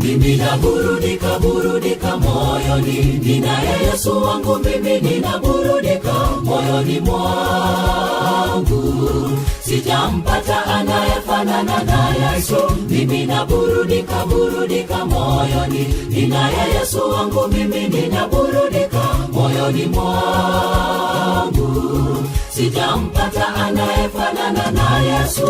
Mimi naburudika, burudika moyoni, ninaye Yesu wangu. Mimi ninaburudika moyoni mwangu, sijampata anayefanana na Yesu. Mimi naburudika, burudika moyoni, ninaye Yesu wangu. Mimi ninaburudika moyoni mwangu, sijampata anayefanana na Yesu.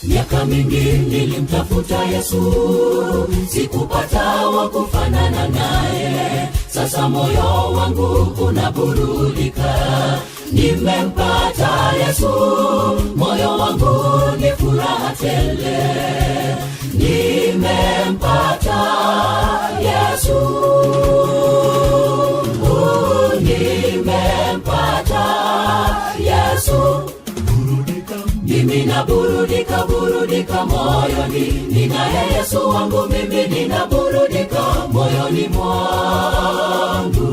Miaka mingi nilimtafuta Yesu, sikupata wa kufanana naye. Sasa moyo wangu unaburudika, nimempata Yesu. Moyo wangu ni furaha tele, nimempata Yesu. Nimempata Yesu. Mimi naburudika, burudika moyoni, ninaye Yesu wangu. Mimi ninaburudika moyoni mwangu,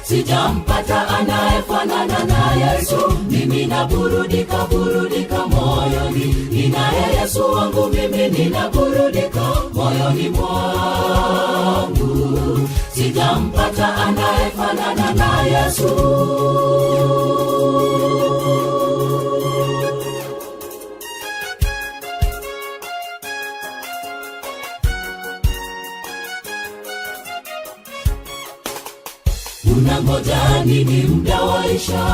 sijampata anayefanana na Yesu. Mimi naburudika, burudika moyoni, ninaye Yesu wangu. Mimi ninaburudika moyoni mwangu, sijampata anayefanana na Yesu. Unangoja nini muda waisha?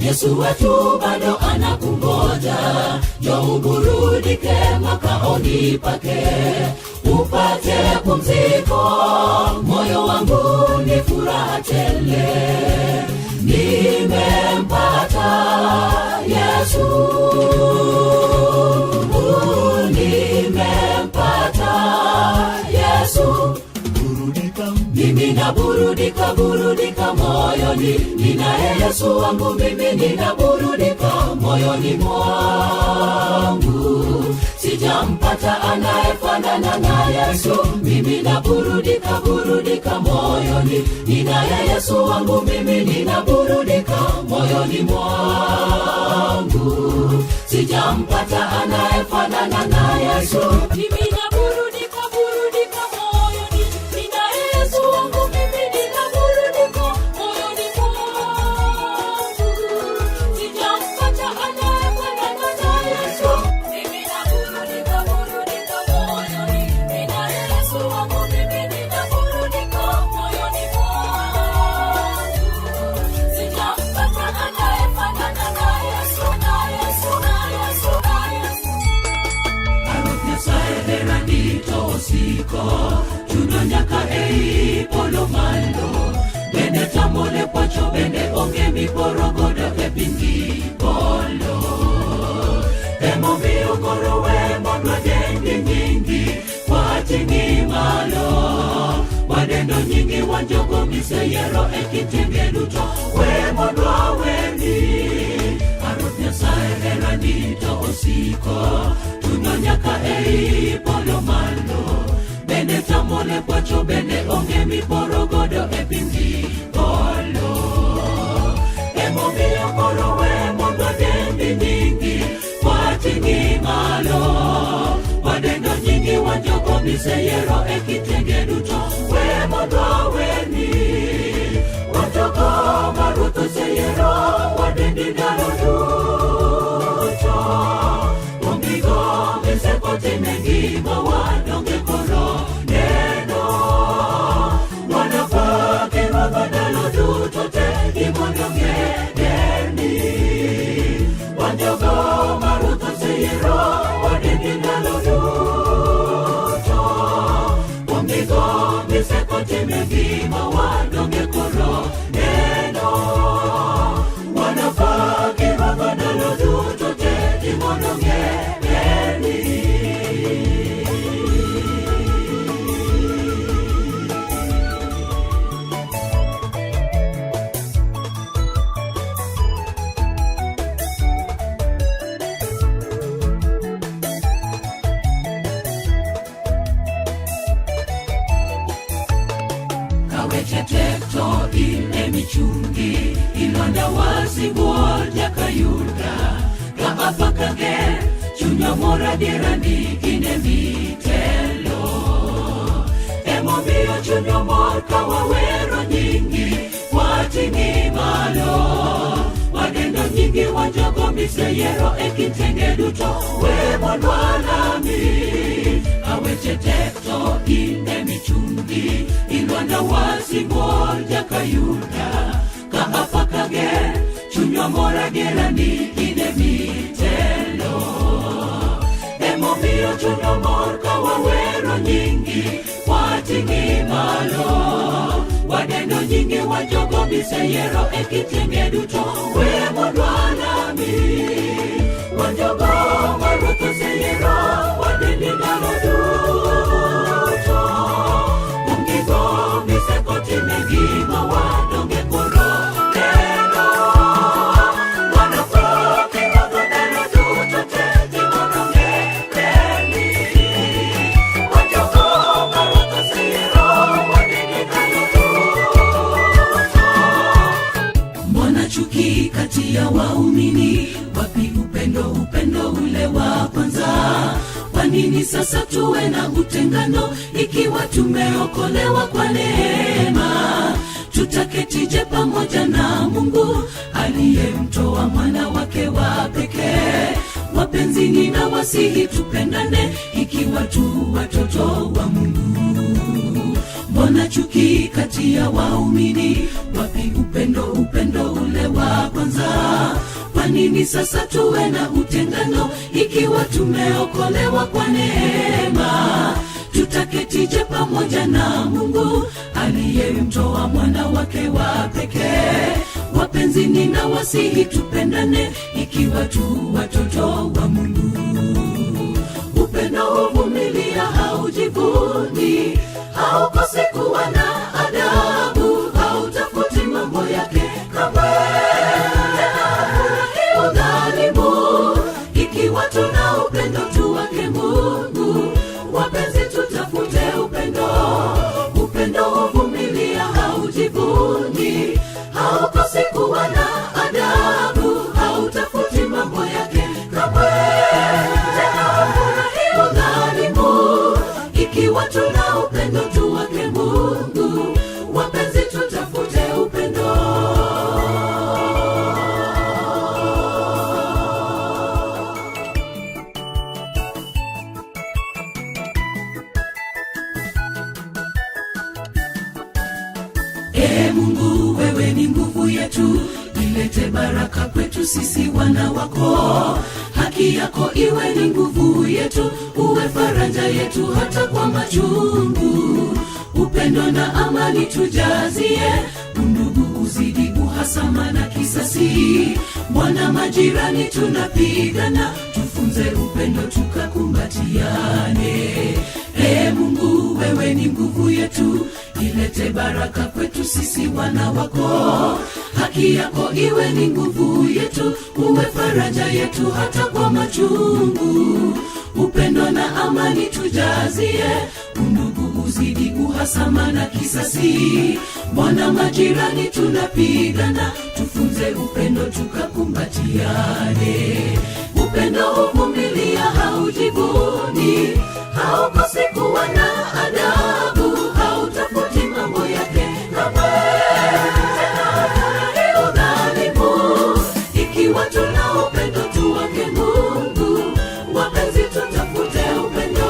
Yesu wetu bado anakungoja. Njoo uburudike makaoni pake, upate pumziko. Moyo wangu ni furaha tele, nimempata Yesu. Nimempata Yesu. Mimi naburudika, burudika moyoni, ninaye Yesu wangu. Mimi ninaburudika moyoni mwangu, sijampata anayefanana na Yesu. Mimi naburudika, burudika moyoni, ninaye Yesu wangu. Mimi ninaburudika moyoni mwangu, sijampata anayefanana na Yesu. Mimi naburudika, burudika moyoni, ninaye Yesu wangu. Mimi ninaburudika moyoni mwangu, sijampata anayefanana na Yesu. Mimi naburudika, burudika moyoni, ninaye Yesu wangu. Mimi ninaburudika moyoni mwangu, sijampata anayefanana na Yesu, na Yesu, na Yesu, na Yesu. Nyasaye heranito osiko, chuno nyaka ei polo malo. Bende tamole kwacho, bende onge miporogodo e pingi polo. Emomiyo koro we mondwa dendi nyingi, wating'i malo. Wadendo nyingi wanjogo miseyiero e kitenge duto, we mondwa wendi. Arut Nyasaye heranito osiko, chuno nyaka ei polo malo. Bende tamole kwacho, bende onge miporogodo e pingi polo. Emomiyo koro we mondwa dendi nyingi, wating'i malo. Wadendo nyingi wanjogo miseyiero e kitenge duto, we mondwa weni. Wanjogo maruto seyiero, wadendi ndalo duto. Ongigo misekotime ngima wadonge koro neno. Wanafaki magadalo duto te, imondonge deni. Wanjogo maruto seyiero, wadendi ndalo duto. tekto ile michungi ilonda wasibuol jakayuda ka apakage chunya mora dirani ine mitelo emomiyo chunya mor kawawero nyingi wating'i malo wadendo nyingi wajogo miseyero ekitenge duto we modwalami aweche tekto ine michungi ilwanda wasibuol jakayuda ka apakage chunya mora dirani ine mitelo emomiyo chunya mor kawawero nyingi wating'i malo wadendo nyingi wajogo miseyero ekitenge duto we modwalami wajogo maruoth oseyero wadendi ndalo duto ongigo misekotime gima wadonge koro kendo wanafoki wago ndalo duto te gimononge kendi wajogo maruoth oseyero wadendi ndalo duto. Mbona chuki kati ya waumini? Wapi upendo ule wa kwanza? Kwa nini sasa tuwe na utengano ikiwa tumeokolewa kwa neema? Tutaketije pamoja na Mungu aliyemtoa mwana wake wa pekee? Wapenzi ninawasihi tupendane ikiwa tu watoto wa Mungu. Mbona chuki kati ya waumini? Wapi upendo ule wa kwanza? Kwa nini sasa tuwe na utengano ikiwa tumeokolewa kwa neema? Tutaketije pamoja na Mungu aliyemtoa mwana wake wa pekee? Wapenzi ninawasihi tupendane ikiwa tu watoto wa Mungu. Upendo huvumilia, haujivuni, haukosi kuwa na adabu, hautafuti mambo yake kamwe. Udhalimu ikiwa tuna upendo tu wake Mungu. Wapenzi tutafute upendo. Upendo huvumilia, haujivuni, haukosi kuwa na adabu, hautafuti mambo yake kamwe. Udhalimu ikiwa tuna upendo tu wake Mungu. Wapenzi tutafute upendo. Mungu wewe ni nguvu yetu, ilete baraka kwetu sisi wana wako. Haki yako iwe ni nguvu yetu, uwe faraja yetu hata kwa machungu. Upendo na amani tujazie, undugu uzidi uhasama na kisasi. Bwana majirani tunapigana, tufunze upendo tukakumbatiane. Mungu wewe ni nguvu yetu, ilete baraka kwetu sisi wana wako. Haki yako iwe ni nguvu yetu, uwe faraja yetu hata kwa machungu. Upendo na amani tujazie, undugu uzidi uhasama na kisasi. Bwana majirani tunapigana, tufunze upendo tukakumbatiane. Upendo huvumilia, haujivuni, haukosi kuwa na adabu, hautafuti mambo yake kamwe. Udhalimu ikiwa tuna upendo tu wake Mungu. Wapenzi tutafute upendo.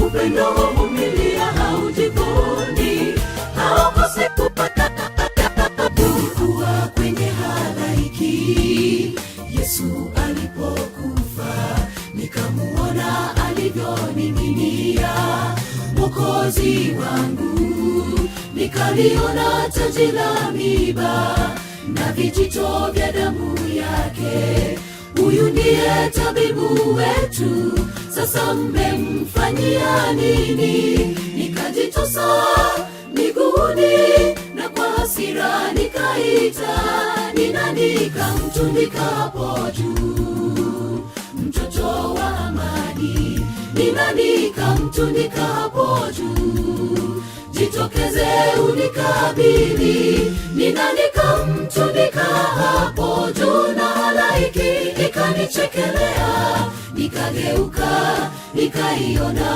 Upendo huvumilia, haujivuni, haukosi kuwa na adabu. Kuwa kwenye halaiki Yesu alipokufa, nikamuona alivyoning'inia. Mwokozi wangu, nikaliona taji la miiba na vijito vya damu yake. Huyu ndiye tabibu wetu, sasa mmemfanyia nini? Nikajitosa miguuni na kwa hasira nikaita, ni nani? Nikamtundika hapo juu, mtoto wa amani. Ni nani? Nikamtundika hapo juu, jitokeze unikabili. Ni nani kamtundika hapo juu, na halaiki ikanichekelea. Nikageuka nikaiona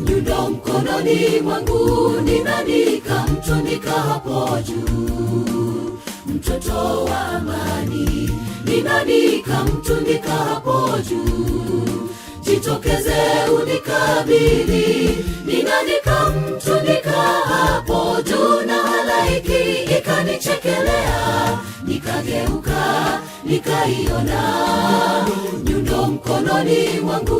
nyundo mkononi mwangu. Ni nani kamtundika hapo juu, mtoto wa amani. Ni nani kamtundika hapo juu, jitokeze unikabili. Ni nani kamtundika hapo juu, na halaiki ikanichekelea. Nikageuka nikaiona nyundo mkononi mwangu.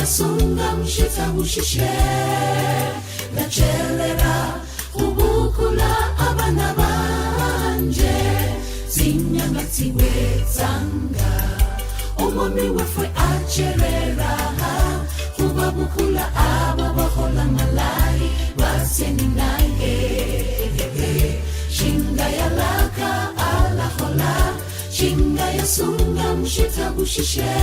Sunga mshita mushishe na chelera ubukula abana banje zinyangatiwe zanga umwami wefwe acherera ubabukula aba bahola malari baseni naye shinga ya laka ala hola shinga ya sunga mshita mushishe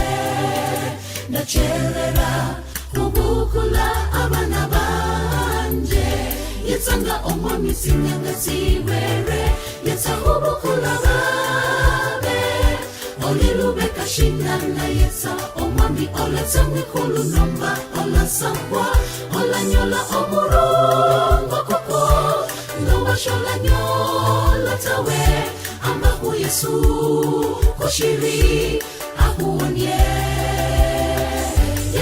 na chelera ubukula abana banje yetsanga omwami sinyangatiwere yetsahubukula babe olilubeka shinana yetsa omwami olatsamwe kulunomba olasambwa olanyola omurongo koko lowashola nyola tawe ambahu Yesu koshiri ahuonye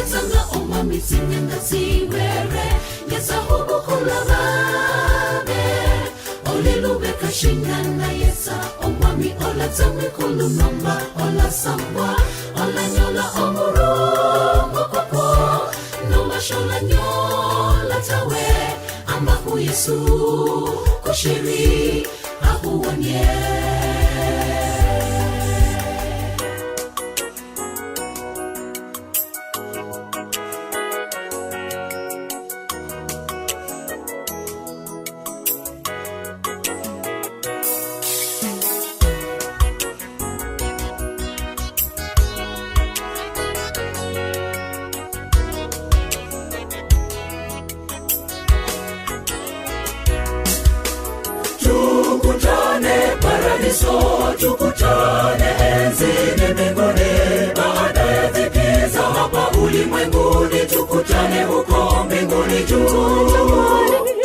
Yetsanga omami sinenda siwere Yetsa hubu kulavabe Olilube kashingana yetsa omami Ola tami kulumamba Ola sambwa Ola nyola omuru Mokoko Noma shola nyola tawe Ambaku Yesu Kushiri Ahuwanye Tukutane enzini mbinguni baada ya dhiki za hapa ulimwenguni. Tukutane huko mbinguni juu.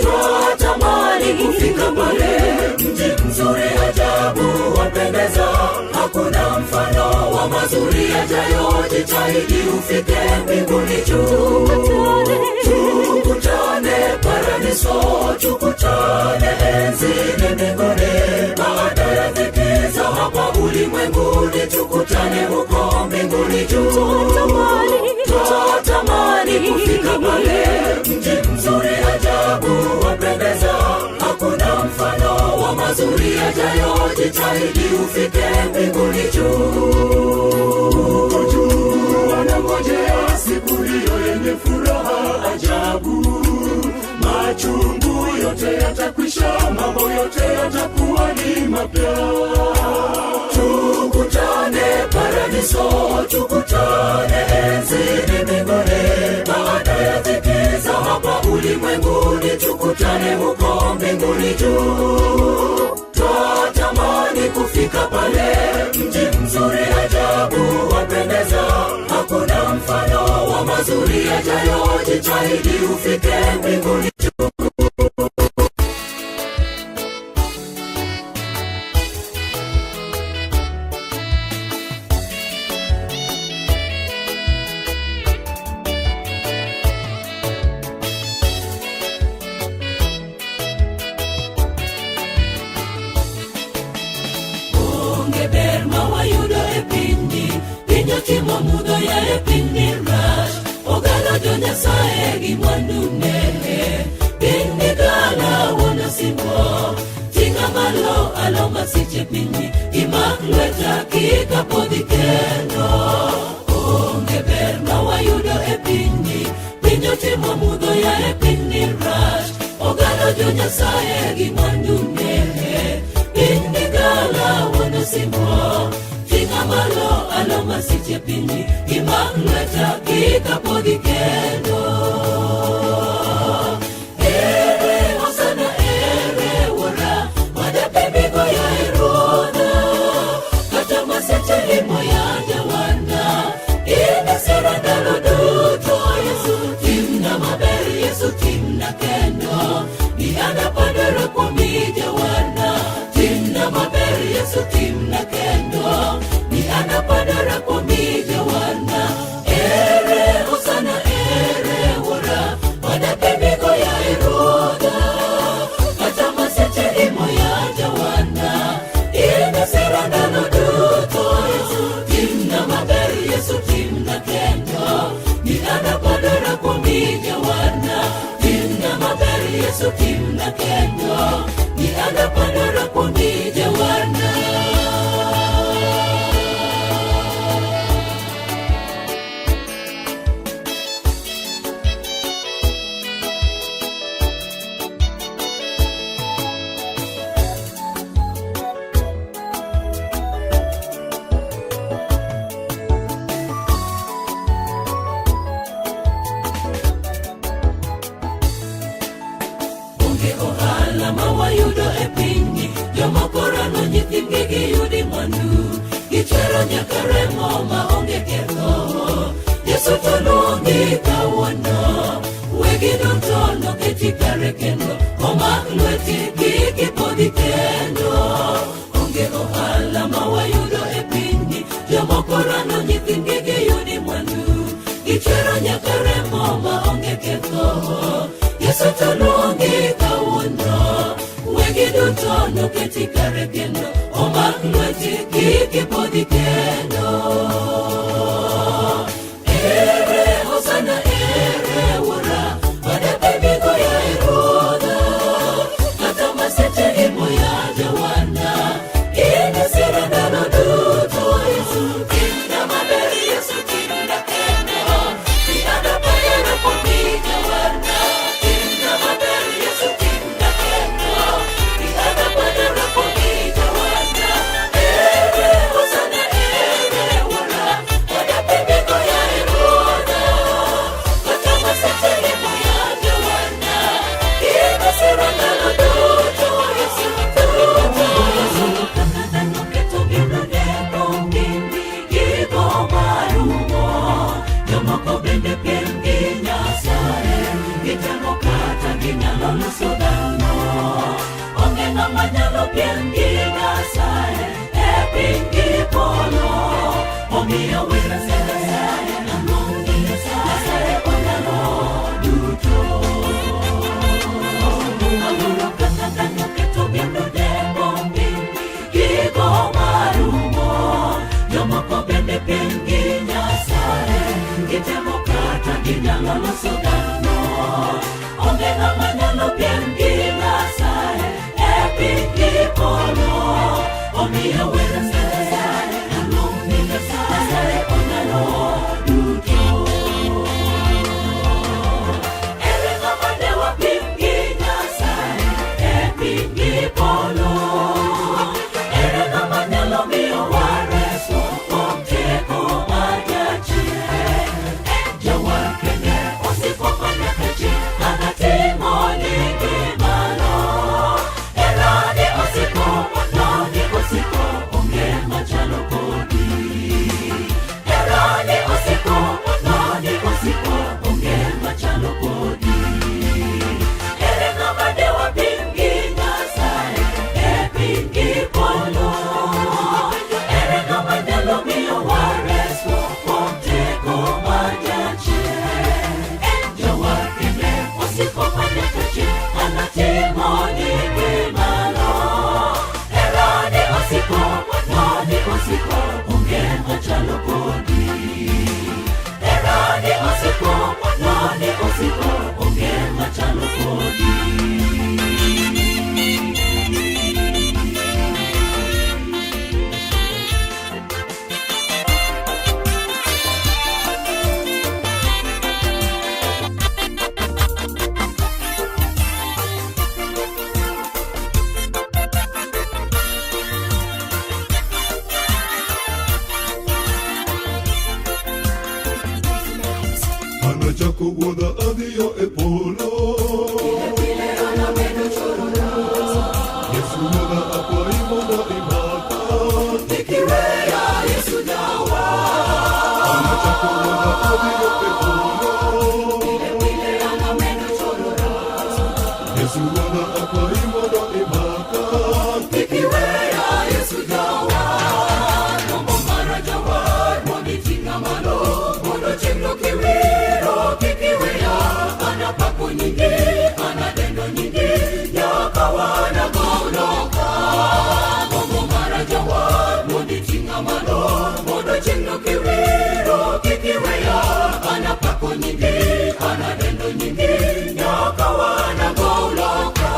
Twatamani kufika pale, mji mzuri ajabu wapendeza, hakuna mfano wa mazuri yajayo. Jitahidi ufike mbinguni juu. Tukutane paradiso, tukutane enzini mbinguni baada ya dhiki za hapa ulimwenguni. Tukutane huko mbinguni juu. Twatamani kufika pale, mji mzuri ajabu wapendeza, hakuna mfano wa mazuri yajayo. Jitahidi ufike mbinguni juu. Wanangojea siku hiyo yenye furaha ajabu. Machungu yote yatakwisha, mambo yote yatakuwa ni mapya. Tukutane paradiso, tukutane enzini mbinguni baada ya dhiki za hapa ulimwenguni. Tukutane huko mbinguni juu. Twatamani kufika pale, mji mzuri ajabu wapendeza, hakuna mfano wa mazuri yajayo. Jitahidi ufike mbinguni juu. Timo mudo ya epini rash Ogala donya saegi mwandune Pini gala wana simbo Tinga malo aloma siche pini Imakleta kika podi kendo Onge berma wa yudo epini Pinyo timo mudo ya epini rash Ogala donya saegi mwandune Pini gala wana simbo Tinga malo aloma siche pini Imakleta kika podi kendo Ere hosana ere wara Wadape bigo ya eroda Kata masete limo ya jawana Ina sera dalo duto Yesu timna maberi Yesu timna kendo Ni anapadara kwa mijawana Timna maberi Yesu timna kendo Ni anapadara kwa mijawana Ere hosana ere wara Wadape bigo ya eroda Kata masete limo ya jawana Ina sera dalo duto Yesu timna maberi Yesu timna kendo Ni anapadara kwa mijawana Timna maberi Yesu timna kendo Ni anapadara kwa mijawana Ohala mawayudo epinyi Jomokorano nyithingegi yudi mwandu Gichero nyaka remo maonge ketho Yesu toluongi kawuono Wegi duto noketi kare kendo Omak lweti kiki podi kendo Onge ohala mawayudo epinyi Jomokorano nyithingegi yudi mwandu Gichero nyaka Yesu talongi kawuono wegidu tono ketika regendo omak lweti kiki podi kendo. Ere hosana ere wura pada bibigo ya iroda kata masete imo ya jawana ina siranda no duto Yesu kinda maberi Yesu kinda kendo tiada payana pomi jawana kinda maberi Yesu kinda kendo tiada payana pomi jawana. Ere hosana ere wura pada bibigo ya iroda kata masete imo ya jawana ina siranda no duto Yesu duto Yesu kata no keto biblo debo bimbi gigo marumo yomoko bende pengi nyasaye gitemo kata ginyalo loso dhano onge ng'ama nyalo pengi nyasaye e pingi polo omiyo wira nyasaye namongi nyasaye onyalo duto. Amuro kata dhano keto biblo debo bimbi gigo marumo yomoko bende pengi nyasaye gitemo kata ginyalo loso dhano onge ng'ama nyalo pengi nyasaye e pingi polo omiyo wera nyasaye namongi nyasaye onyalo duto. Ere ng'ama dewa pingi nyasaye e pingi polo ere ng'ama nyalo miyo wareso kuom teko majachiel jawar kende osiko manyaka chieng' anatimo nigi malo erane osiko noni osiko onge machalo kodi erane osiko noni osiko onge machalo kodi. Ere ng'ama dewa pingi nyasaye e pingi polo ere ng'ama nyalo miyo wareso kuom teko majachiel jawar kende osiko manyaka chieng' anatimo nigi malo erane osiko noni osiko onge machalo kodi erane osiko noni osiko onge machalo kodi. Anachako wuodha adhiyo e polo Yesu wuodha akwayi mondo imaka Ikiweya Yesu jawa Anachako wuodha adhiyo e polo Yesu wuodha akwayi mondo imaka Ikiweya Yesu jawa Nombo mara jawa Mondi tinga malo Mondo chimlo kiwiro Kikiweya Anapako nyingi Anadendo nyingi Yakawana goloka Nombo mara jawa Mondi tinga malo Mondo chimlo kiwiro Kikiweya Anapako nyingi Anadendo nyingi Yakawana goloka.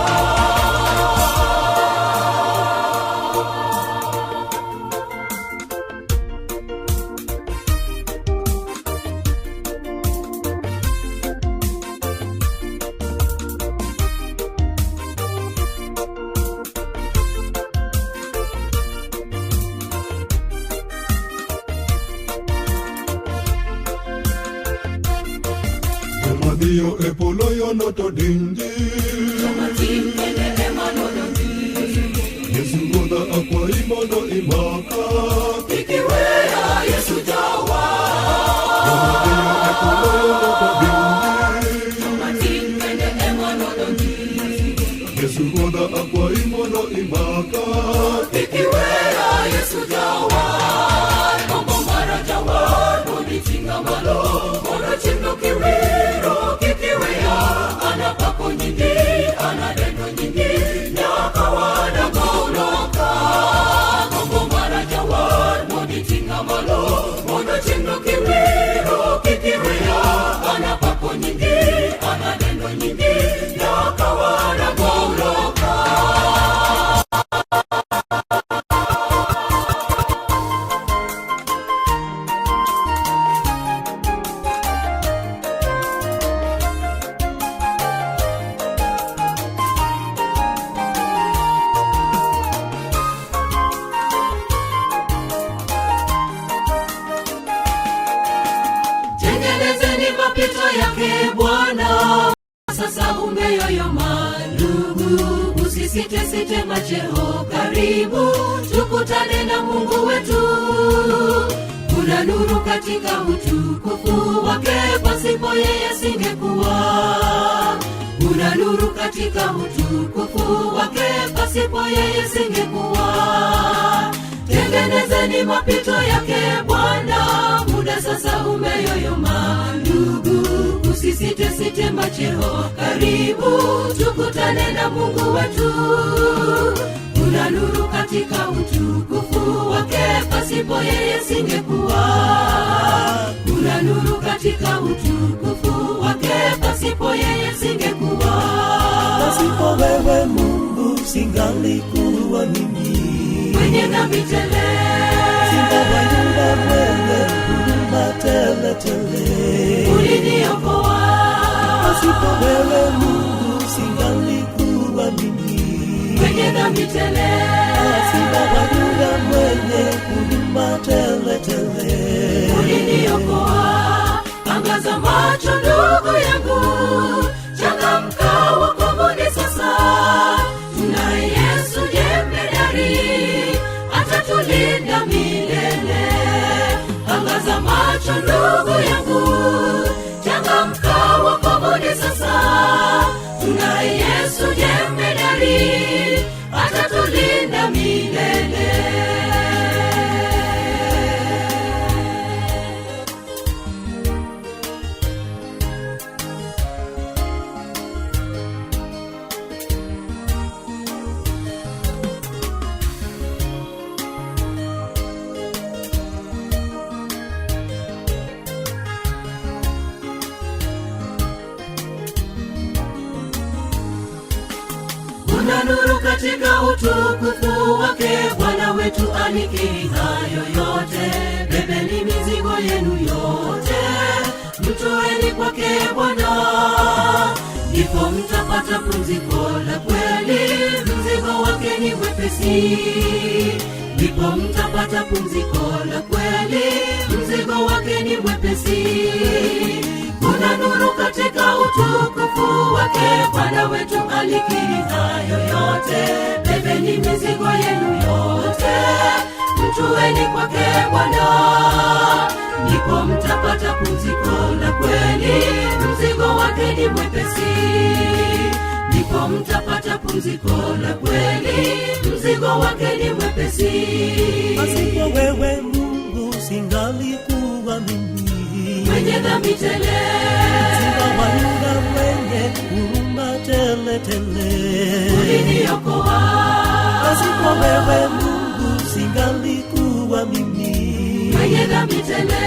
Adhiyo e polo yono to dingi Yesu wuodha akwayi mondo imaka Ikiweya Yesu jawa Adhiyo e polo yono to dingi Yesu wuodha akwayi mondo imaka Ikiweya Yesu jawa Nombo mara jawa Mondi tinga malo Mondo chimlo kiwiro Kikiweya Anapako katika utukufu wake, pasipo yeye singekuwa. Kuna nuru katika utukufu wake, pasipo yeye singekuwa. Tengenezeni mapito yake Bwana, muda sasa umeyoyoma. Ndugu, usisite macheo, karibu tukutane na Mungu wetu. Kuna nuru katika utukufu wake, pasipo yeye singekuwa. Kuna nuru katika utukufu wake, pasipo yeye singekuwa. Pasipo wewe Mungu singalikuwa mimi, mwenye dhambi tele, singewajua mwenye huruma tele tele. Uliniokoa. Pasipo wewe Mungu singalikuwa mimi, mwenye dhambi tele, singewajua mwenye huruma tele tele. Uliniokoa. Angaza macho ndugu yangu, changamka wokovuni sasa. Tunaye Yesu jemedari, atatulinda milele. Angaza macho ndugu yangu, changamka wokovuni sasa. Tunaye Yesu jemedari, atatulinda milele. Kuna nuru katika utukufu wake, Bwana wetu alikiri hayo yote. Bebeni mizigo yenu yote, mtoeni kwake Bwana, ndipo mtapata pumziko la kweli. Mzigo wake ni mwepesi, ndipo mtapata pumziko la kweli. Mzigo wake ni mwepesi. Kuna nuru katika utukufu wake, Bwana wetu alikiri hayo yote. Bebeni mizigo yenu yote, mtueni kwake Bwana, ndipo mtapata pumziko la kweli. Mzigo wake ni mwepesi, ndipo mtapata pumziko la kweli. Mzigo wake ni mwepesi. pasipo wewe Mungu singalikuwa mimi, mwenye dhambi tele, singewajua mwenye huruma tele tele. Uliniokoa. Pasipo wewe Mungu singalikuwa mimi, mwenye dhambi tele,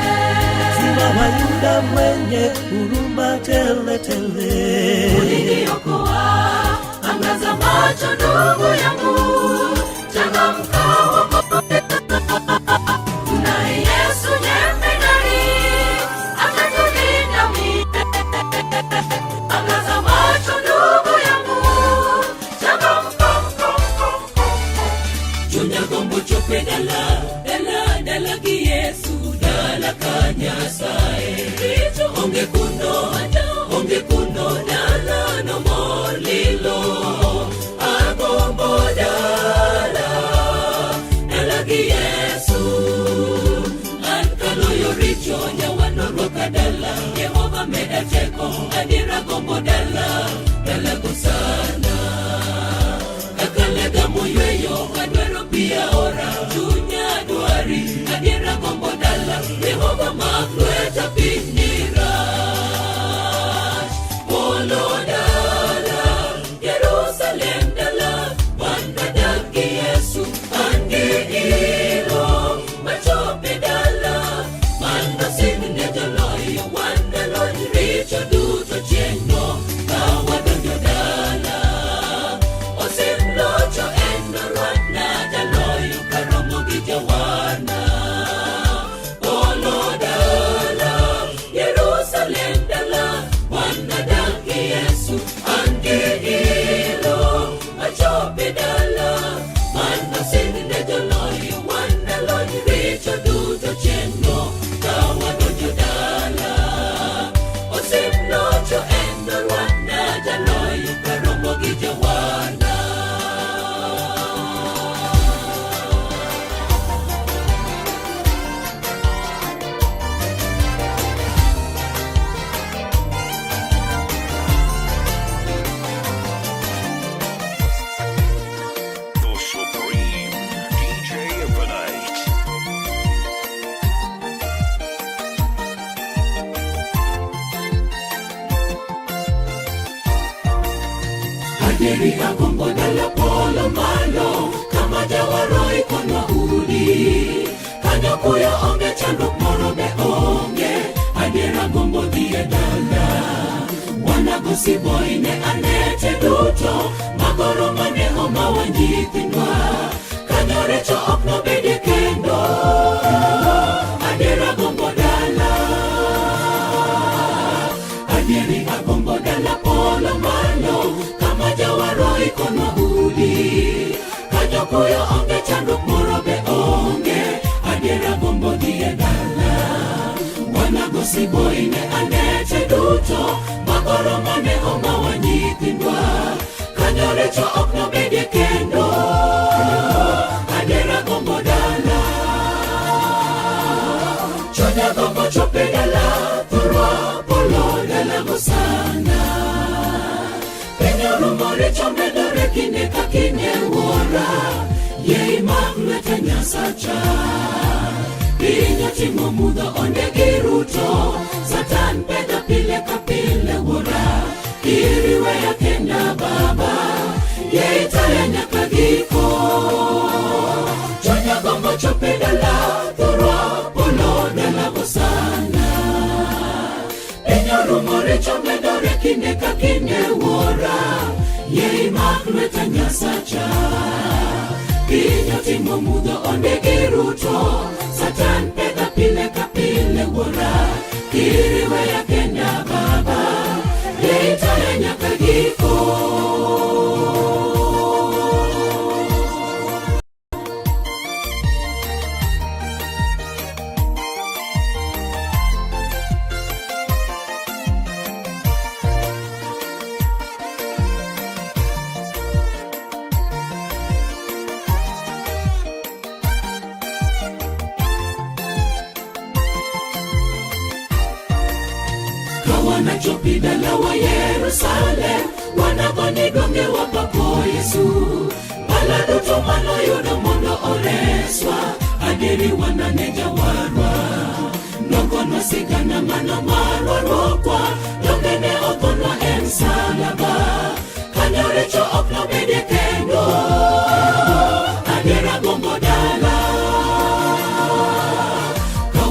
singewajua mwenye huruma tele tele. Uliniokoa. Angaza macho ndugu yangu, changamka wokovu. Tunaye Yesu jemedari, atatulinda milele. Angaza macho ndugu yangu, changamka. Junya gombo chope dala ki Yesu dala ka Nyasaye. Onge kuno dala no molilo. Agombo dala ki Yesu. Ankaloyo richo nyawano roka dala. Yehova meda teko adira gombo dala kusana. Akalega moyo adwaro pia ora. Chunya dwari adira gombo dala. Yehova makweta pinira. Polo dala, Jerusalem dala. Wanda dagi Yesu angi ilo. Machope dala, manda simne daloyo. Wanda lori richo duto chengo. Kawada Adiri agombo dala polo malo kama jawaro ikonwa udi. Kanyo kuyo onge chanduk moro be onge. Adiri agombo dhiye dala. Wanago siboi ne anete duto. Magoro mane omawa nyithindwa. Kanyo recho okno bede kendo. Adiri agombo dala. Adiri agombo dala polo malo kama jawaro ikonwa udi. Kanyo kuyo onge chanduk moro be onge. Adiri agombo dhiye dala. Wanago siboi ne anete duto. Magoro mane omawa nyithindwa. Kanyo recho okno bede kendo. Adiri agombo dala. Chonya gombo chope dala. Thurwa polo dala gosana. Penyo rumore chomedore kine kakine wora. Yei magleta nyasacha. Pinyo timo mudho onde giruto. Satan peda pile kapile wora. Iriwe ya kenda baba. Yei taya nyaka giko. Chonya gombo chope dala. Thurwa polo dala gosana. Penyo rumore chomedore kine kakine wora. Yei magleta nyasacha. Pinyo timo mudho onde giruto. Satan peda pile kapile wora. Iriwe ya kenda baba. Yei taya nyaka giko. Wanachopi dala wa Yerusalem. Wanagoni gonge wapapo Yesu. Balado tomano yono mondo oreswa. Adiri wananeja warwa. Nogono sigana mano marwa rokwa. Longene okonwa ensalaba. Kanyore cho okno bede kendo. Adiri agombo dala.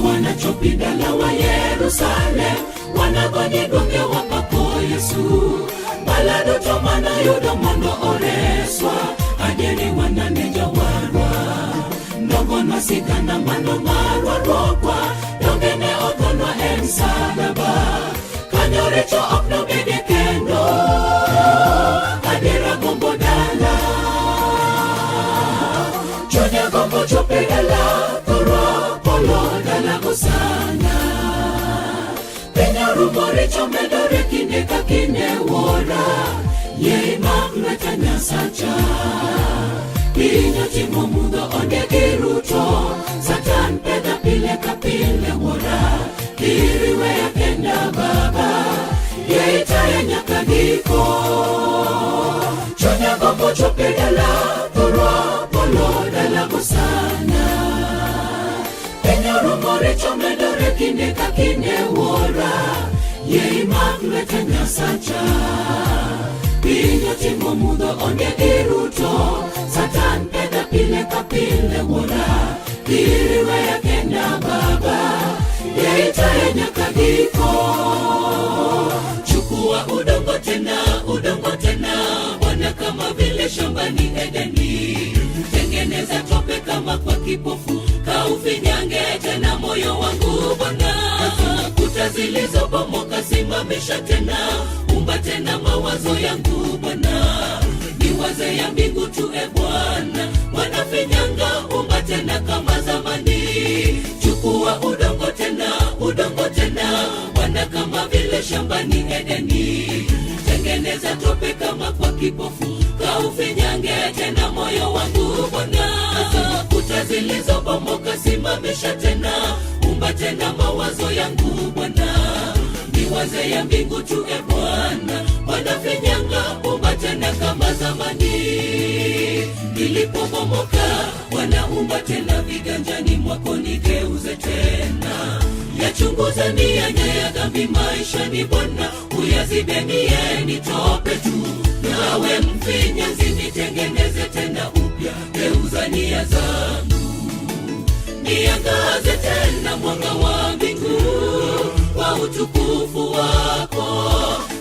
Wanachopi dala wa Yerusalem. Wanagoni gonge wapapo Yesu. Balado tomana yudo mondo oreswa. Adiri wananeja warwa. Nogono sigana mano marwa rokwa. Longene okonwa ensalaba. Kanyore cho okno bede kendo. Adiri agombo dala. Chonya gombo chope dala. Thurwa polo dala gosana. Penyo rumore chomedore kine kakine wora. Yei magleta nyasacha. Pinyo timo mudho onde giruto. Satan peda pile kapile wora. Iriwe ya kenda baba. Yei taya nyaka giko. Chonya gombo chope dala. Thurwa polo dala gosana. Penyo rumore chomedore kine kakine wora. Yei magleta nyasacha. Pinyo timo mudho onde giruto. Satan peda pile kapile wora. Iriwe ya kenda baba. Yei taya nyaka giko. Chukua udongo tena. Bwana kama vile shambani Edeni. Tengeneza tope kama kwa kipofu. Kaufinyange tena moyo wangu Bwana. Kuta zilizobomoka simamisha tena. Umba tena mawazo yangu Bwana. Niwaze ya mbingu tu Bwana. Wanafinyanga umba tena kama zamani. Chukua udongo tena. Bwana kama vile shambani Edeni. Tengeneza tope kama kwa kipofu. Kaufinyange tena moyo wangu Bwana. Kuta zilizobomoka simamisha tena. Umba tena mawazo yangu Bwana. Niwaze ya mbingu tu Bwana. Wanafinyanga umba tena kama zamani. Nilipobomoka wanaumba tena viganjani mwako nigeuze tena. Yachunguza nia ya dhambi maisha ni Bwana. Uyazibe nitope tu. nawe mfinyanzi nitengeneze tena upya, geuza nia zangu, niangaze tena mwanga wa mbingu wa utukufu wako.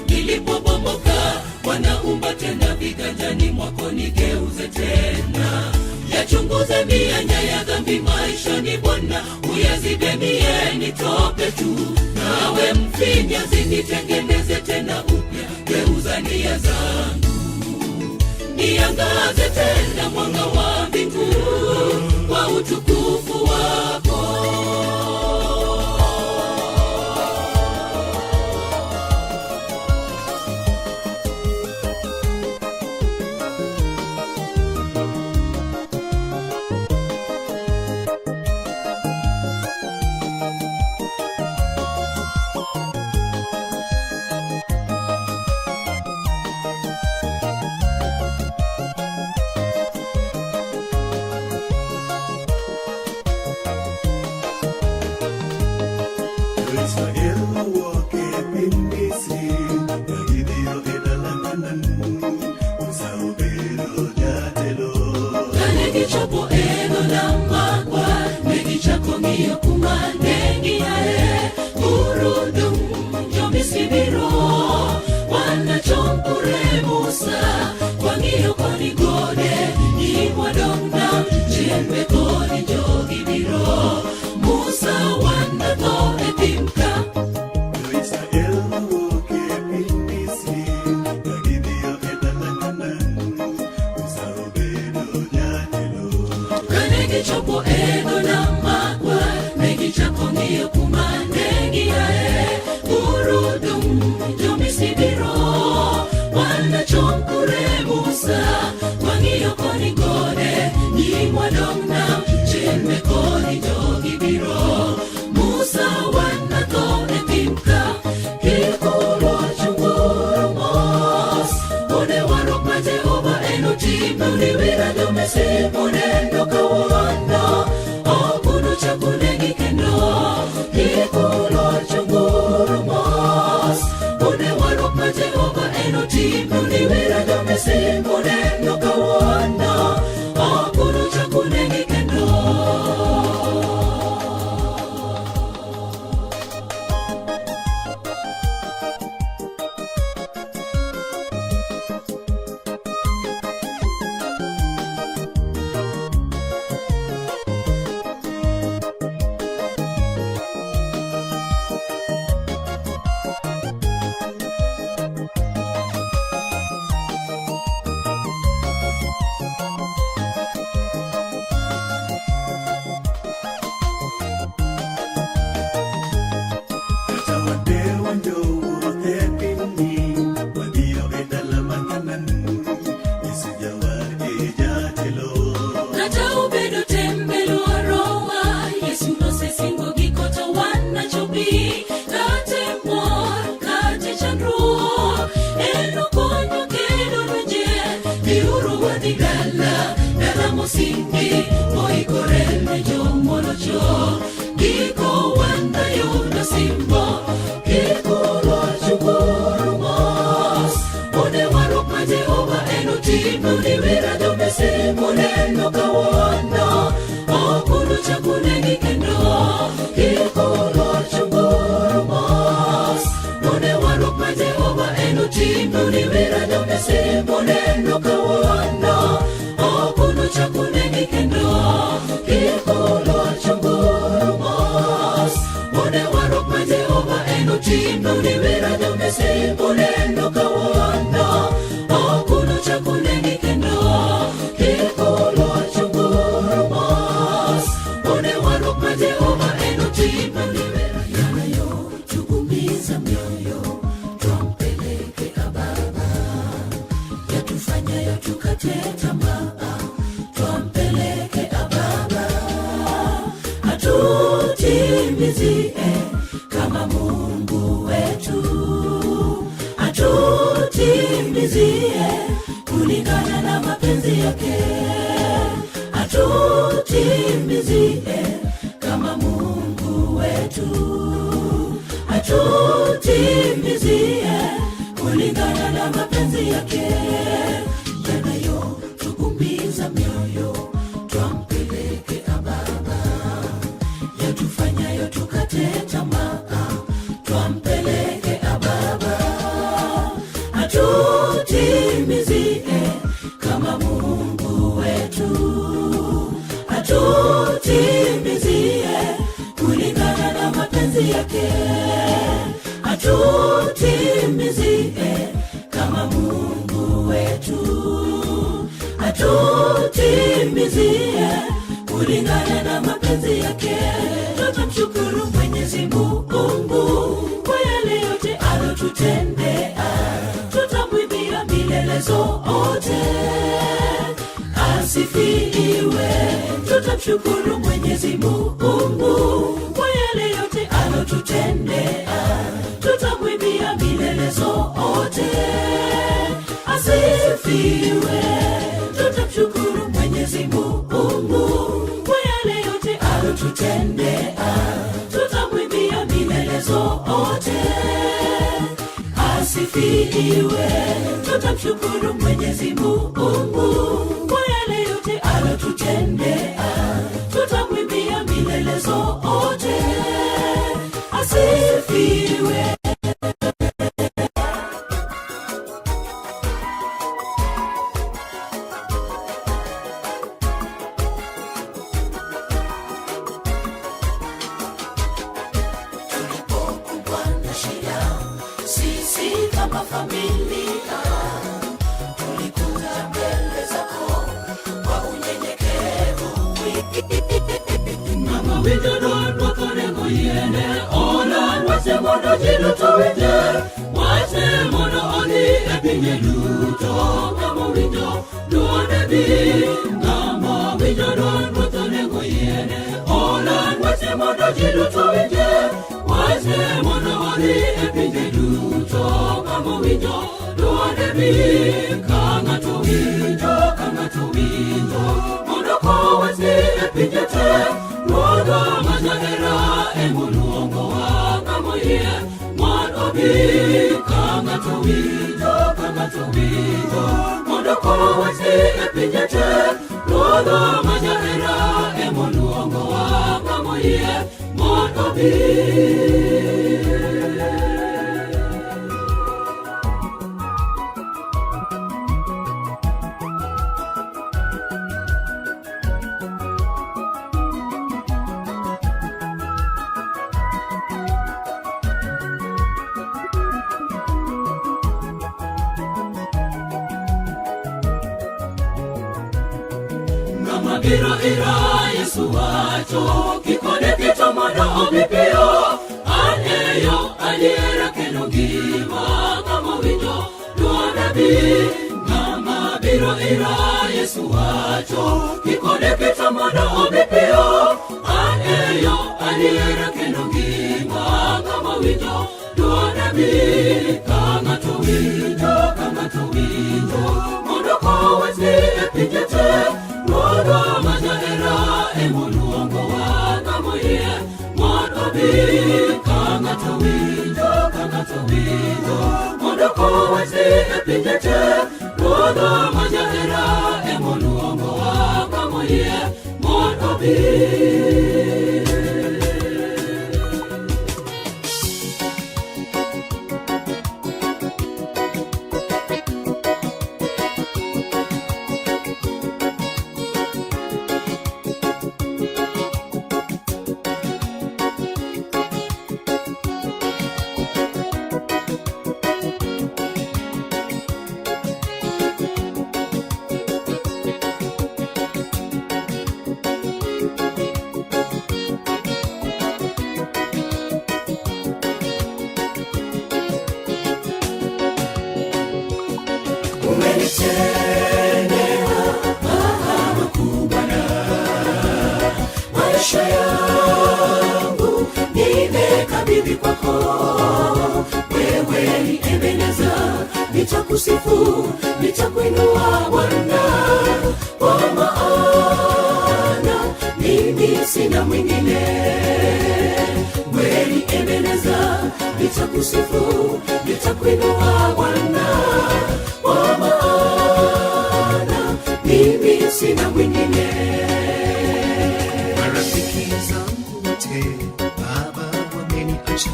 Nilipobomoka wanaumba tena viganjani mwako, nigeuze tena, yachunguze mianya ya dhambi maishani Bwana, uyazibe nitope tu. Nawe mfinyanzi nitengeneze tena upya, geuza nia zangu, niangaze tena mwanga wa mbingu wa utukufu wako. Negichapo eno na magwa, negichako ng'iyo kuma ne giaye, urudum jomisibiro wanachompore Musa, wang'iyo koni gode iwadong nam chembe koni jogibiro. Musa wanatho e thim ka, negichopo eno na magwa, negichako ng'iyo kuma ne giaye, urudum jomisibiro wanachompore Musa, wang'iyo koni gode iwadong nam chembe koni jogibiro. Musa wanatho e thim ka, hikulo chunguru mos, one warok ma Jehova enotima uniwira jomese moneno kawuono, okuno chakunegi kendo. Hikulo chunguru mos, one warok ma Jehova enotima uniwira jomese moneno kawuono, okuno chakunegi kendo. Mosingi moikorene jomolocho, giko wanda yuda simbo, hikulo chunguru mos, one warok ma Jehova enotima uniwira jomese moneno kawuono, okuno chakunegi kendo. Hikulo chunguru mos, one warok ma Jehova enotima uniwira jomese moneno kawuono, okuno chakunegi kendo. Hikulo chunguru mos, one warok ma Jehova enotima uniwira jomese moneno kawuono, okuno chakunegi kendo. Hikulo chunguru mos, one warok ma Jehova enotima uniwira yanayo tukumiza mioyo, twampeleke Baba, yatufanyayo tukate tamaa, twampeleke Baba, atutimizie kama Mungu wetu, atutimizie kulingana na mapenzi yake, atutimizie kama Mungu wetu, atutimizie kulingana na mapenzi yake. atutimizie kulingana na mapenzi yake, atutimizie kama Mungu wetu, atutimizie kulingana na mapenzi yake. Tutamshukuru Mwenyezi Mungu kwa yale yote alotutendea, tutamwimbia milele zote, asifiwe. Tutamshukuru Mwenyezi Mungu kwa yale yote alotutendea, tutamwimbia milele zote, asifiwe. Tutamshukuru Mwenyezi Mungu kwa yale yote alotutendea, tutamwimbia milele zote, asifiwe. Tutamshukuru Mwenyezi Mungu kwa yale yote alotutendea, tutamwimbia milele zote, asifiwe. Tulipokuwa na shida sisi kama familia, tulikuja mbele zako kwa unyenyekevu mwingi. Mama widoron wakanengo yene onan wase mono jiluto wije, wase mono oni epinye luto. Mama wido duone bi, mama widoron wakanengo yene onan wase mono jiluto wije, wase mono oni epinye luto. Mama wido duone bi, kanga to wido mono ko wase epinye te. Roda majahera emuluongo wanga moye, mwan obi kanga to wido mondo ko wase epinye te. Roda majahera emuluongo wanga moye, mwan obi. Ira Yesu wacho kikode kito mono omipio, aneyo aliera keno gima ngama winjo duona bi. Ngama biro ira Yesu wacho kikode kito mono omipio, aneyo aliera keno gima ngama winjo duona bi. Kanga to winjo mondo ko wase epinje te. Roda majahera emuluongo wanga moye, mwan obi kanga to winjo mondo ko wase epinje te. Roda majahera emuluongo wanga moye, mwan obi. Maisha yangu nimekabidhi kwako, wewe ni Ebeneza. Nitakusifu, nitakuinua Bwana, kwa maana mimi sina mwingine. Wewe ni Ebeneza. Nitakusifu, nitakuinua Bwana, kwa maana mimi sina mwingine. Marafiki zangu wote Baba wameniacha,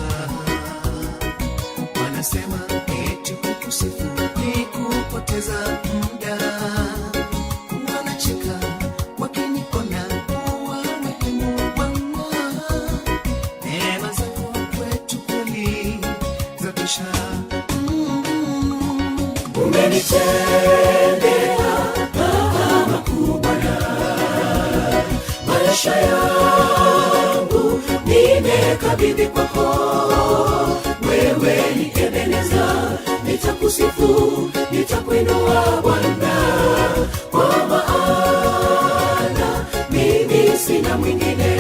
wanasema eti kukusifu ni kupoteza muda. Wanacheka wakiniona kuwa na nimekabidhi kwako. Wewe ni Ebeneza, nitakusifu, nitakuinua Bwana, kwa maana mimi sina mwingine.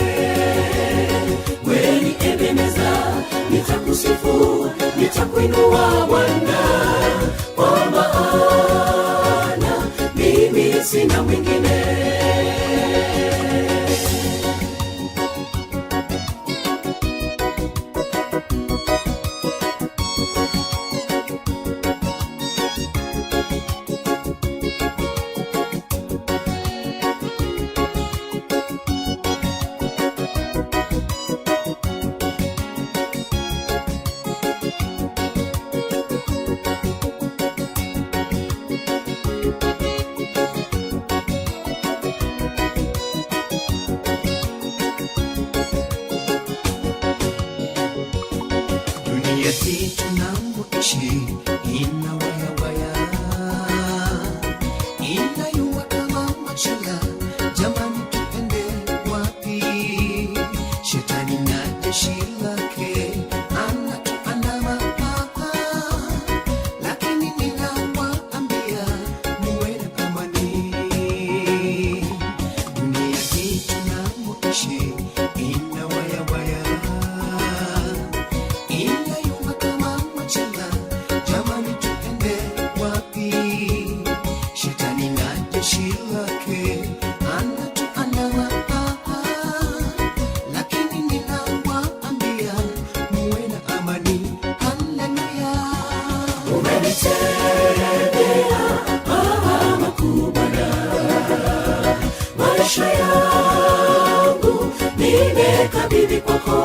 Wewe ni Ebeneza, nitakusifu, nitakuinua Bwana, kwa maana mimi sina mwingine. Dunia hii tunamoishi ina waya, inayua kama machela. Jamani, tuende wapi? Shetani na jeshi lake anatuandama, lakini ninawaambia muwe na amani. Dunia hii tunamoishi ina waya, inayuma kama machela. Jamani, tuende wapi? Shetani na jeshi lake anatuandama, lakini ninawaambia muwe na amani. Haleluya. Umenitendea makubwa, maisha yangu nimekabidhi kwako.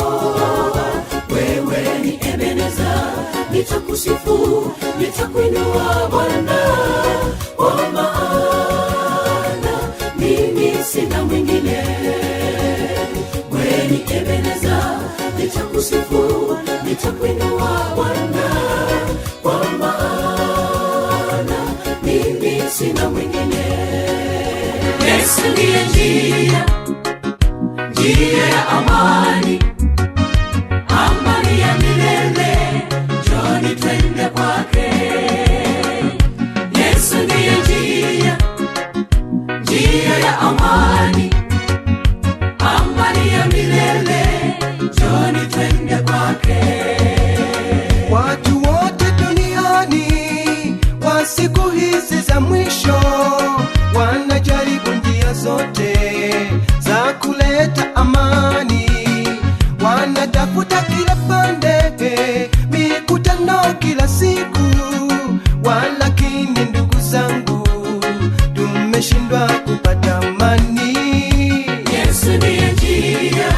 Wewe ni Ebeneza, nitakusifu, nitakuinua Bwana, kwa maana mimi sina mwingine. Wewe ni Ebeneza, nitakusifu, nitakuinua Bwana, kwa maana mimi sina mwingine. Yesu ndiye njia, njia ya amani, amani ya milele, njoni twende kwake. Yesu ndiye njia, njia ya amani, amani ya milele, njoni twende kwake. Watu wote duniani wa siku hizi za mwisho wanajaribu njia zote za kuleta amani. Wanatafuta kila pande, mikutano kila siku, walakini ndugu zangu, tumeshindwa kupata amani. Yesu ndiye njia,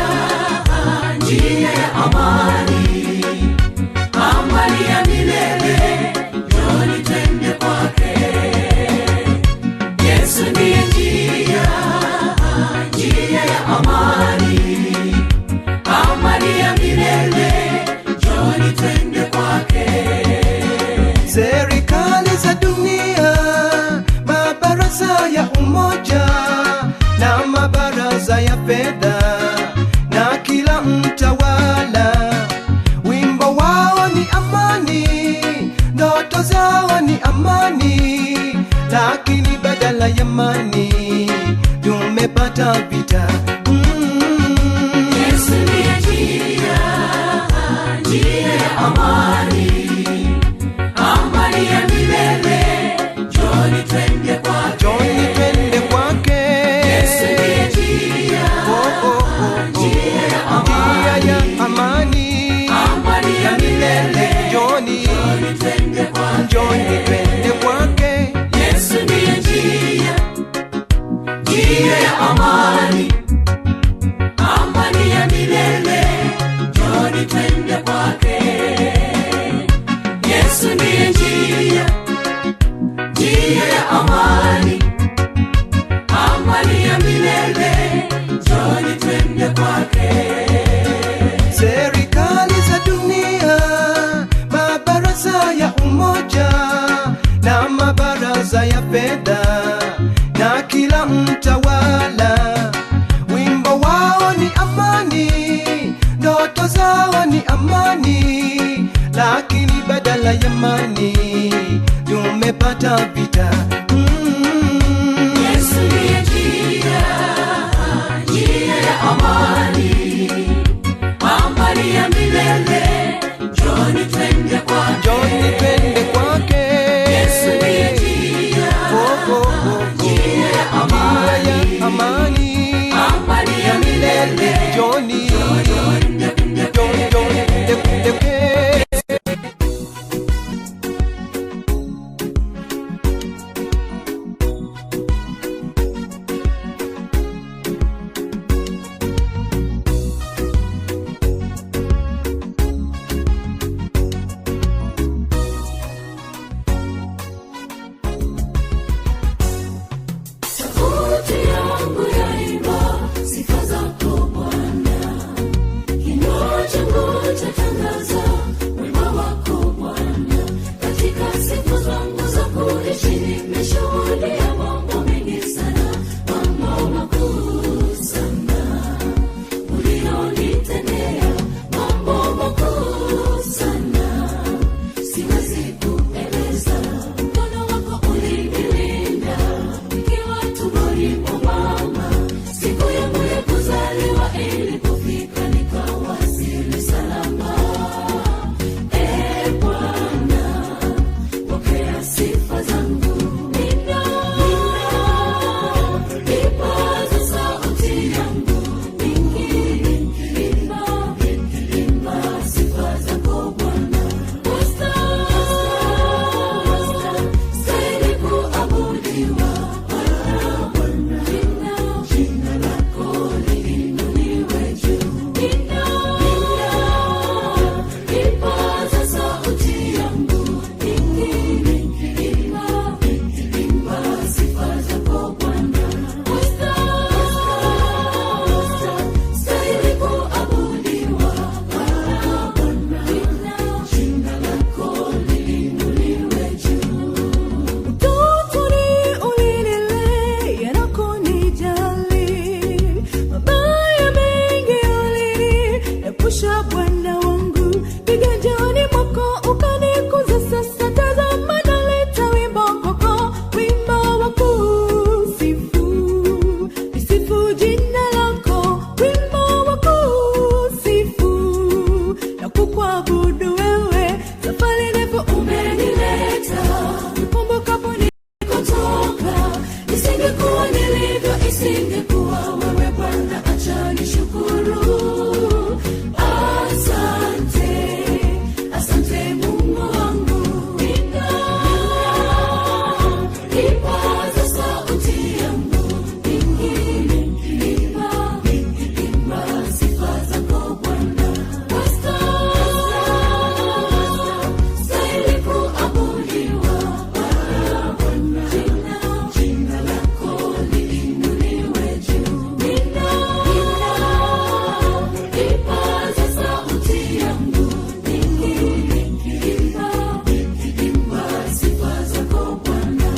njia ya amani, amani ya milele, njoni twende kwake. Yesu ndiye njia, njia ya amani, amani ya milele, njoni twende kwake. Serikali za dunia, mabaraza ya umoja na mabaraza ya fedha, na kila mtawala, wimbo wao ni amani, ndoto zao ni amani, lakini badala ya amani tumepata vita. Yesu ndiye njia, njia ya amani, amani ya milele, njoni twende kwake. Njoni twende kwake. Yesu ndiye njia, njia ya amani, amani ya milele, Njoni twende kwake. njoni twende kwake. Yesu ndiye njia, njia ya amani, amani ya milele, njoni twende kwake. Yesu ndiye njia, njia ya amani, amani ya milele, njoni twende kwake. Serikali za dunia, mabaraza ya umoja na mabaraza ya fedha, na kila mtawala, wimbo wao ni amani, ndoto zao ni badala ya amani tumepata vita. Yesu ndiye njia ya amani, amani ya milele. Njoni twende kwake, Njoni twende kwake. Yesu ndiye njia ya amani, amani ya milele. Njoni sauti yangu yaimba sifa zako Bwana, kinywa changu chatangaza wema wako Bwana. Katika siku zangu za kuishi nimeshuhudia mambo mengi sana, mambo makuu sana ulionitendea, mambo makuu sana siwezi kueleza. Mkono wako ulinilinda nikiwa tumboni mwa mama, siku yangu ya kuzaliwa ilipofika nikawasili salama. Bwana, pokea sifa zangu. Nipaza sauti yangu imba sifa zako Bwana. Stahili kuabudiwa Bwana, jina lako liinuliwe juu. Nipaza sauti yangu imba sifa zako Bwana. Stahili kuabudiwa Bwana, jina lako liinuliwe juu. Utotoni ulinilea na kunijali, mabaya mengi uliniepusha Bwana wangu, viganjani mwako ukanikuza. Sasa tazama naleta wimbo kwako, wimbo wa kusifu, nisifu jina lako, wimbo wa kusifu na kukuabudu wewe. Safari ndefu Umenileta nikumbukapo nilikotoka, nisingekuwa nilivyo isingekuwa wewe Bwana, acha nishukuru. Asante Mungu wangu. Nipaza sauti yangu imba sifa zako Bwana. Stahili kuabudiwa Bwana, jina lako liinuliwe juu. Nipaza sauti yangu imba sifa zako Bwana.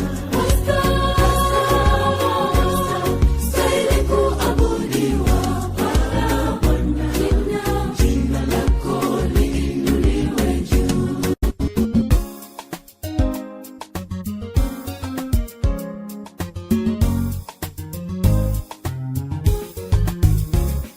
Stahili kuabudiwa Bwana, jina lako liinuliwe juu.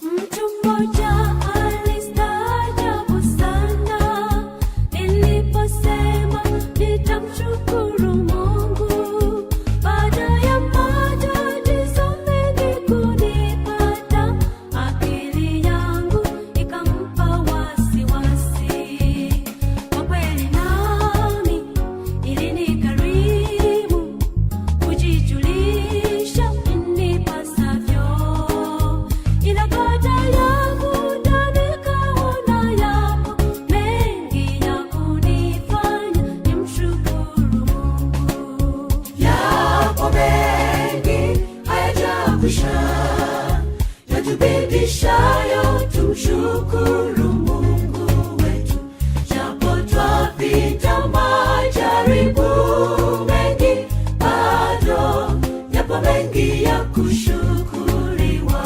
Mtu mmoja alistaajabu sana niliposema nitamshukuru Mungu. Baada ya matatizo mengi kunipata, akili yangu ikampa wasiwasi. Kwa kweli nami ilinigharimu kujijulisha inipasavyo, ila baada ya muda nikaona yapo mengi ya kunifanya nimshukuru Mungu. Yapo mengi hayajakwisha, yatubidishayo tumshukuru Mungu wetu. Japo twapita majaribu mengi, bado yapo mengi ya kushukuriwa.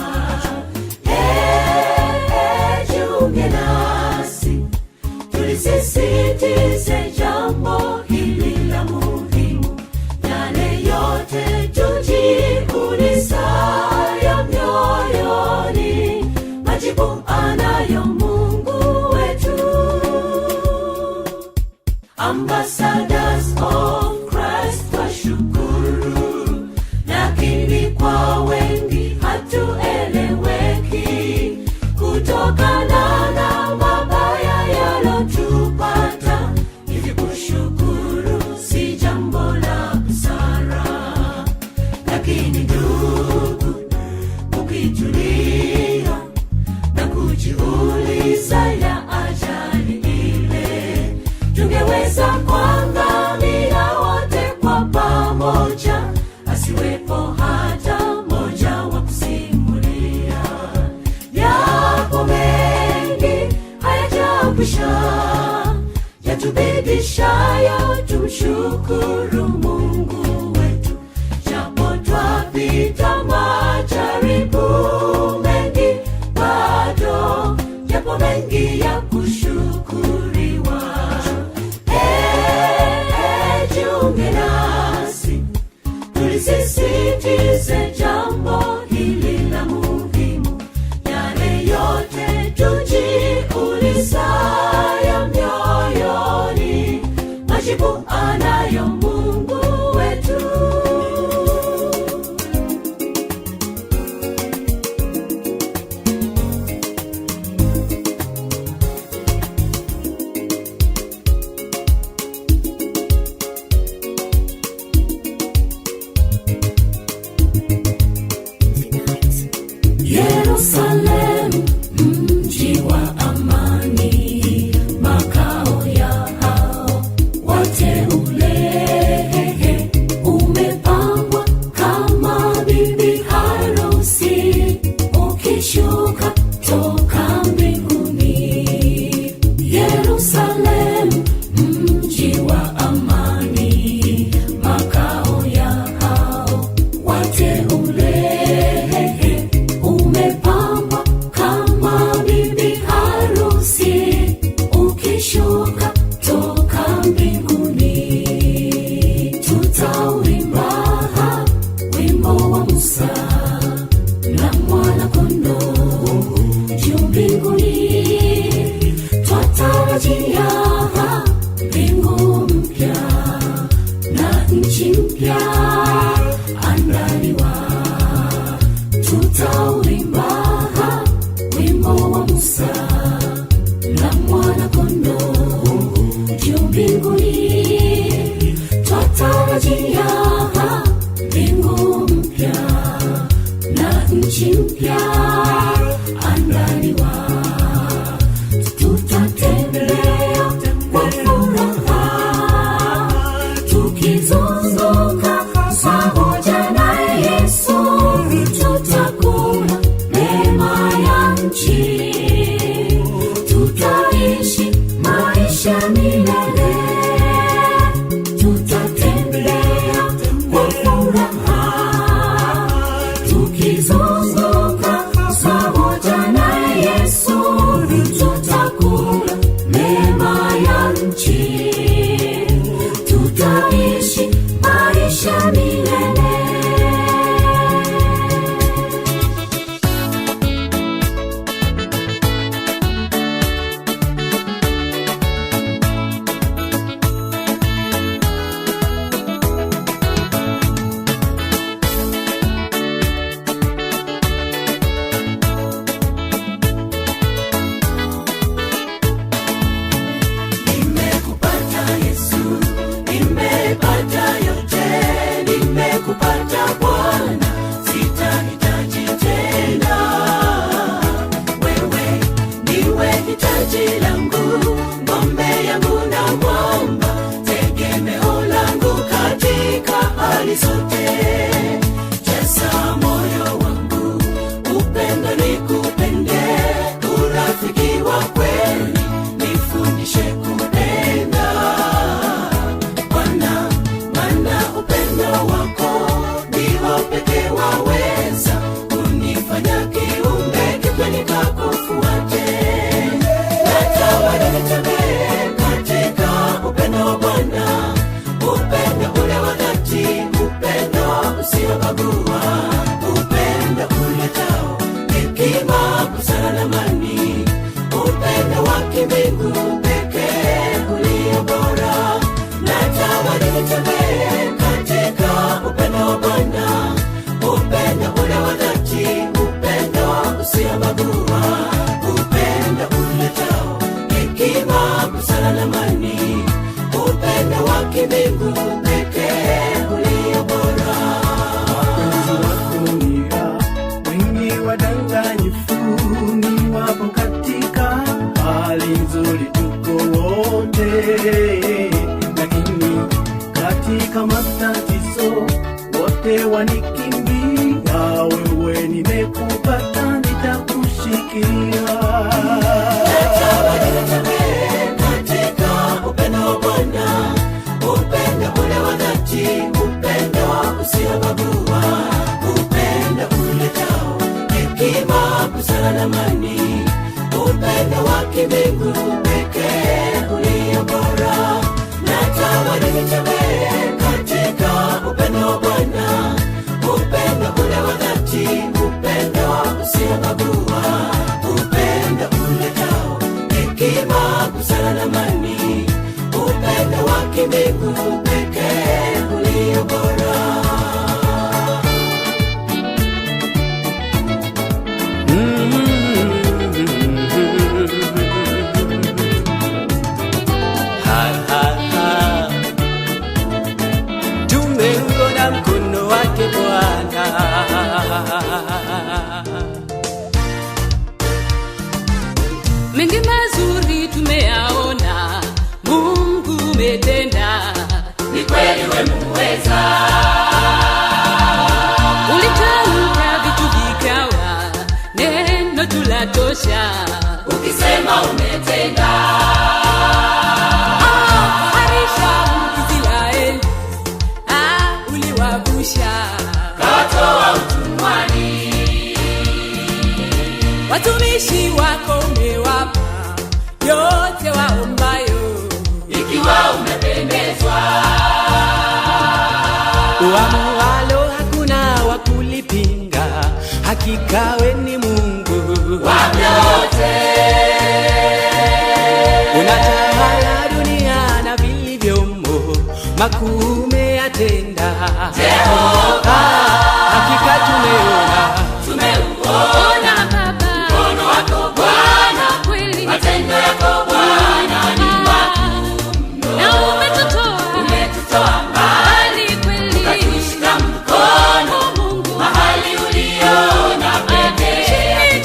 Jiunge nasi tulisisitize tushukuru Mungu wetu, japo twapita majaribu mengi, bado yapo mengi ya kushukuriwa. Jiunge nasi tulisisitize jambo hili la muhimu, yale yote tujiulizayo mioyoni, majibu anayo Mungu wetu. Yerusalemu, mji wa amani, makao ya hao wateule, umepambwa kama bibi harusi, ukishuka toka mbinguni. Yerusalemu, mji wa amani, makao ya hao wateule, umepambwa kama bibi harusi, ukishuka toka mbinguni. Tutauimba wimbo wa Musa na Mwana-Kondoo juu mbinguni, twatarajia mbingu mpya na nchi mpya andaliwa. Tutauimba wimbo wa Musa na Mwana-Kondoo juu mbinguni, twatarajia mbingu mpya na nchi mpya andaliwa. Tutatembea kwa furaha tukizunguka pamoja na Yesu, tutakula mema ya nchi, tutaishi maisha milele. Tutatembea kwa furaha tukizunguka pamoja na Yesu, tutakula mema ya nchi, tutaishi maisha milele. Nimekupata Yesu, nimepata yote, nimekupata Bwana, sitahitaji tena. Wewe ndiwe hitaji langu, ngombe yangu na mwamba, tegemeo langu katika hali zote. Jaza moyo wangu upendo, nikupende, urafiki wa kweli nifundishe kupenda Bwana, maana upendo wako ndio pekee waweza kunifanya kiumbe kipya nikakufuate. Natamani nitembee katika upendo wa Bwana, upendo ule wa dhati, upendo usiobagua, upendo uletao hekima, busara na amani, upendo wa kimbingu pekee ulio bora. Natamani nitembee katika upendo wa Bwana, upendo ule wa dhati, upendo usiobagua, upendo uletao hekima, busara na amani, upendo wa kimbingu pekee ulio bora. Wengi wadanganyifu ni wapo katika hali nzuri, tuko wote, lakini katika matatizo wote wanikimbia. Wewe nimekupata, nitakushikilia. Katika upendo wa Bwana, upendo ule upendo usiobagua, upendo uletao hekima, busara na amani, upendo wa kimbingu pekee ulio bora. Natamani nitembee katika upendo wa Bwana, upendo ule wa dhati, upendo usiobagua, upendo uletao hekima, busara na amani, upendo wa kimbingu pekee ulio bora. Tumeuona mkono wake Bwana, mengi mazuri tumeyaona, Mungu umetenda, Ni kweli wewe muweza, ulitamka vitu vikawa, neno tulatosha, ukisema umetenda. harisha Israeli, uliwavusha Katoa utumwani, watumishi wako, umewapa yote waombayo, ikiwa umependezwa. uamualo hakuna wa kulipinga, hakika we ni Mungu Wa vyote, unatawala dunia na vilivyomo, makuu umeyatenda Jehova, hakika tumeona tumeuona Baba, mkono wako Bwana, kweli matendo yako Bwana ni na umetutoa mbali kweli, ukatushika mkono Mungu mahali uliona pekee.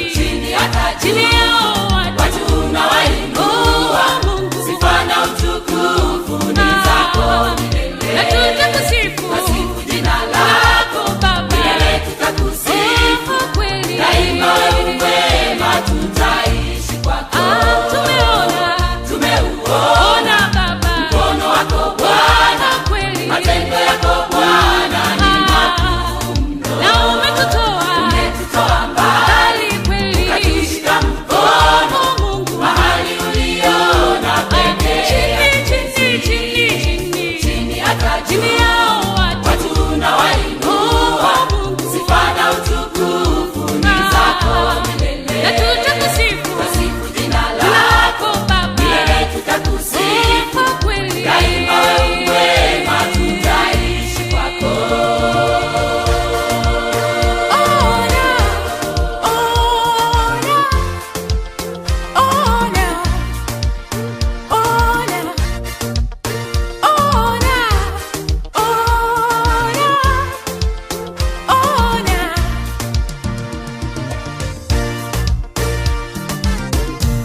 chini Hata chini yao watu unawainua, Mungu sifa na utukufu ni zako milele. na tutakusifu Tasifu jina lako Baba, milele, tutakusifu kweli daima. Wewe mwema, tutaishi kwako. Tumeuona Baba, mkono wako Bwana, kweli matendo yako Bwana ni na umetutoa mbali, kweli, ukatushika mkono Mungu mahali uliona pekee. chini Hata chini yao watu unawainua, sifa na utukufu ni zako milele. na tutakusifu Tasifu jina lako milele, tutakusifu kweli daima. Wewe mwema, tutaishi kwako.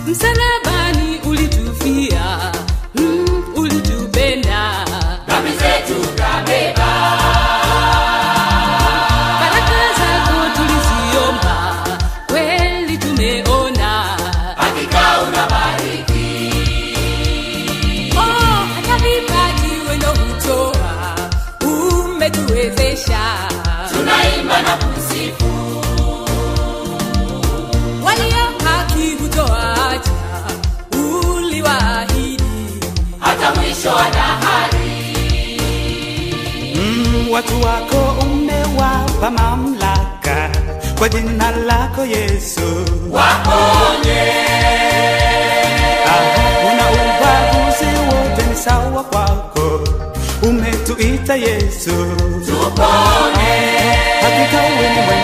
Msalabani ulitufia, ulitupenda, Dhambi zetu kabeba, baraka zako tuliziomba, kweli tumeona. hakika unabariki. Hata vipaji wendo hutoa, umetuwezesha, Tunaimba na kusifu, walio haki hutoacha, uliwaahidi. hata mwisho wa dahari. Watu wako umewapa mamlaka kwa jina lako Yesu, Waponye, una ubaguzi wote ni sawa kwako, umetuita Yesu, tupone, hakika wewe ni mwema.